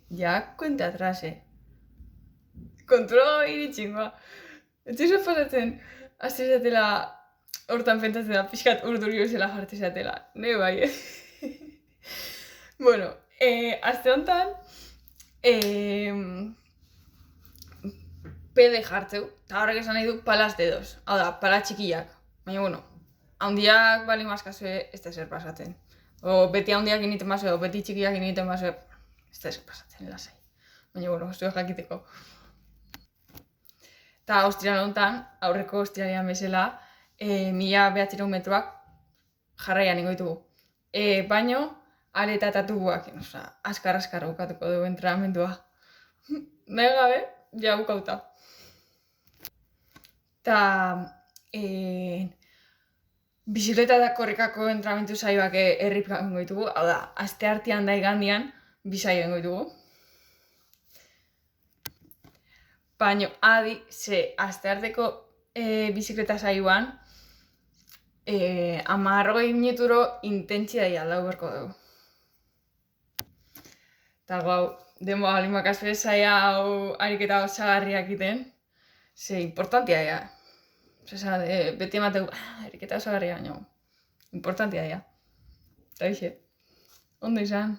Ja, cuenta atrás, Kontrola iritxingoa. Etxuzo pasatzen, azte zatela, hortan pentsatzen da, pixkat urduri bezala jarte zatela. Ne bai, Bueno, azte honetan, pede jartzeu, eta horrek esan nahi du palas dedos. Hau da, pala txikiak. Baina, bueno, haundiak bali maskazue, ez da zer pasatzen. O beti haundiak initen bazue, o beti txikiak initen bazue, ez da zer pasatzen, lasai. Baina, bueno, ez du jakiteko. Eta ostiral honetan, aurreko ostiralian bezala, 1900 metroak jarraian ingoitugu. Baino, are eta tatubuak, askar bukatuko dugu entrenamentua. Nahi gabe, ja bukauta. Eta bizikleta eta korrikako entrenamentu saioak erripak ingoitugu. Hau da, aste artean da igandian, bisaio ingoitugu. Baina, adi, aste arteko bizikleta saioan, 10 minuturo intentsidadia lau berko dugu. Eta gau, denboa limakazue saia hau ariketa osagarriak iten, importantia da. Beti emateu, ariketa osagarria, baina importantia da. Eta bixe, ondo izan.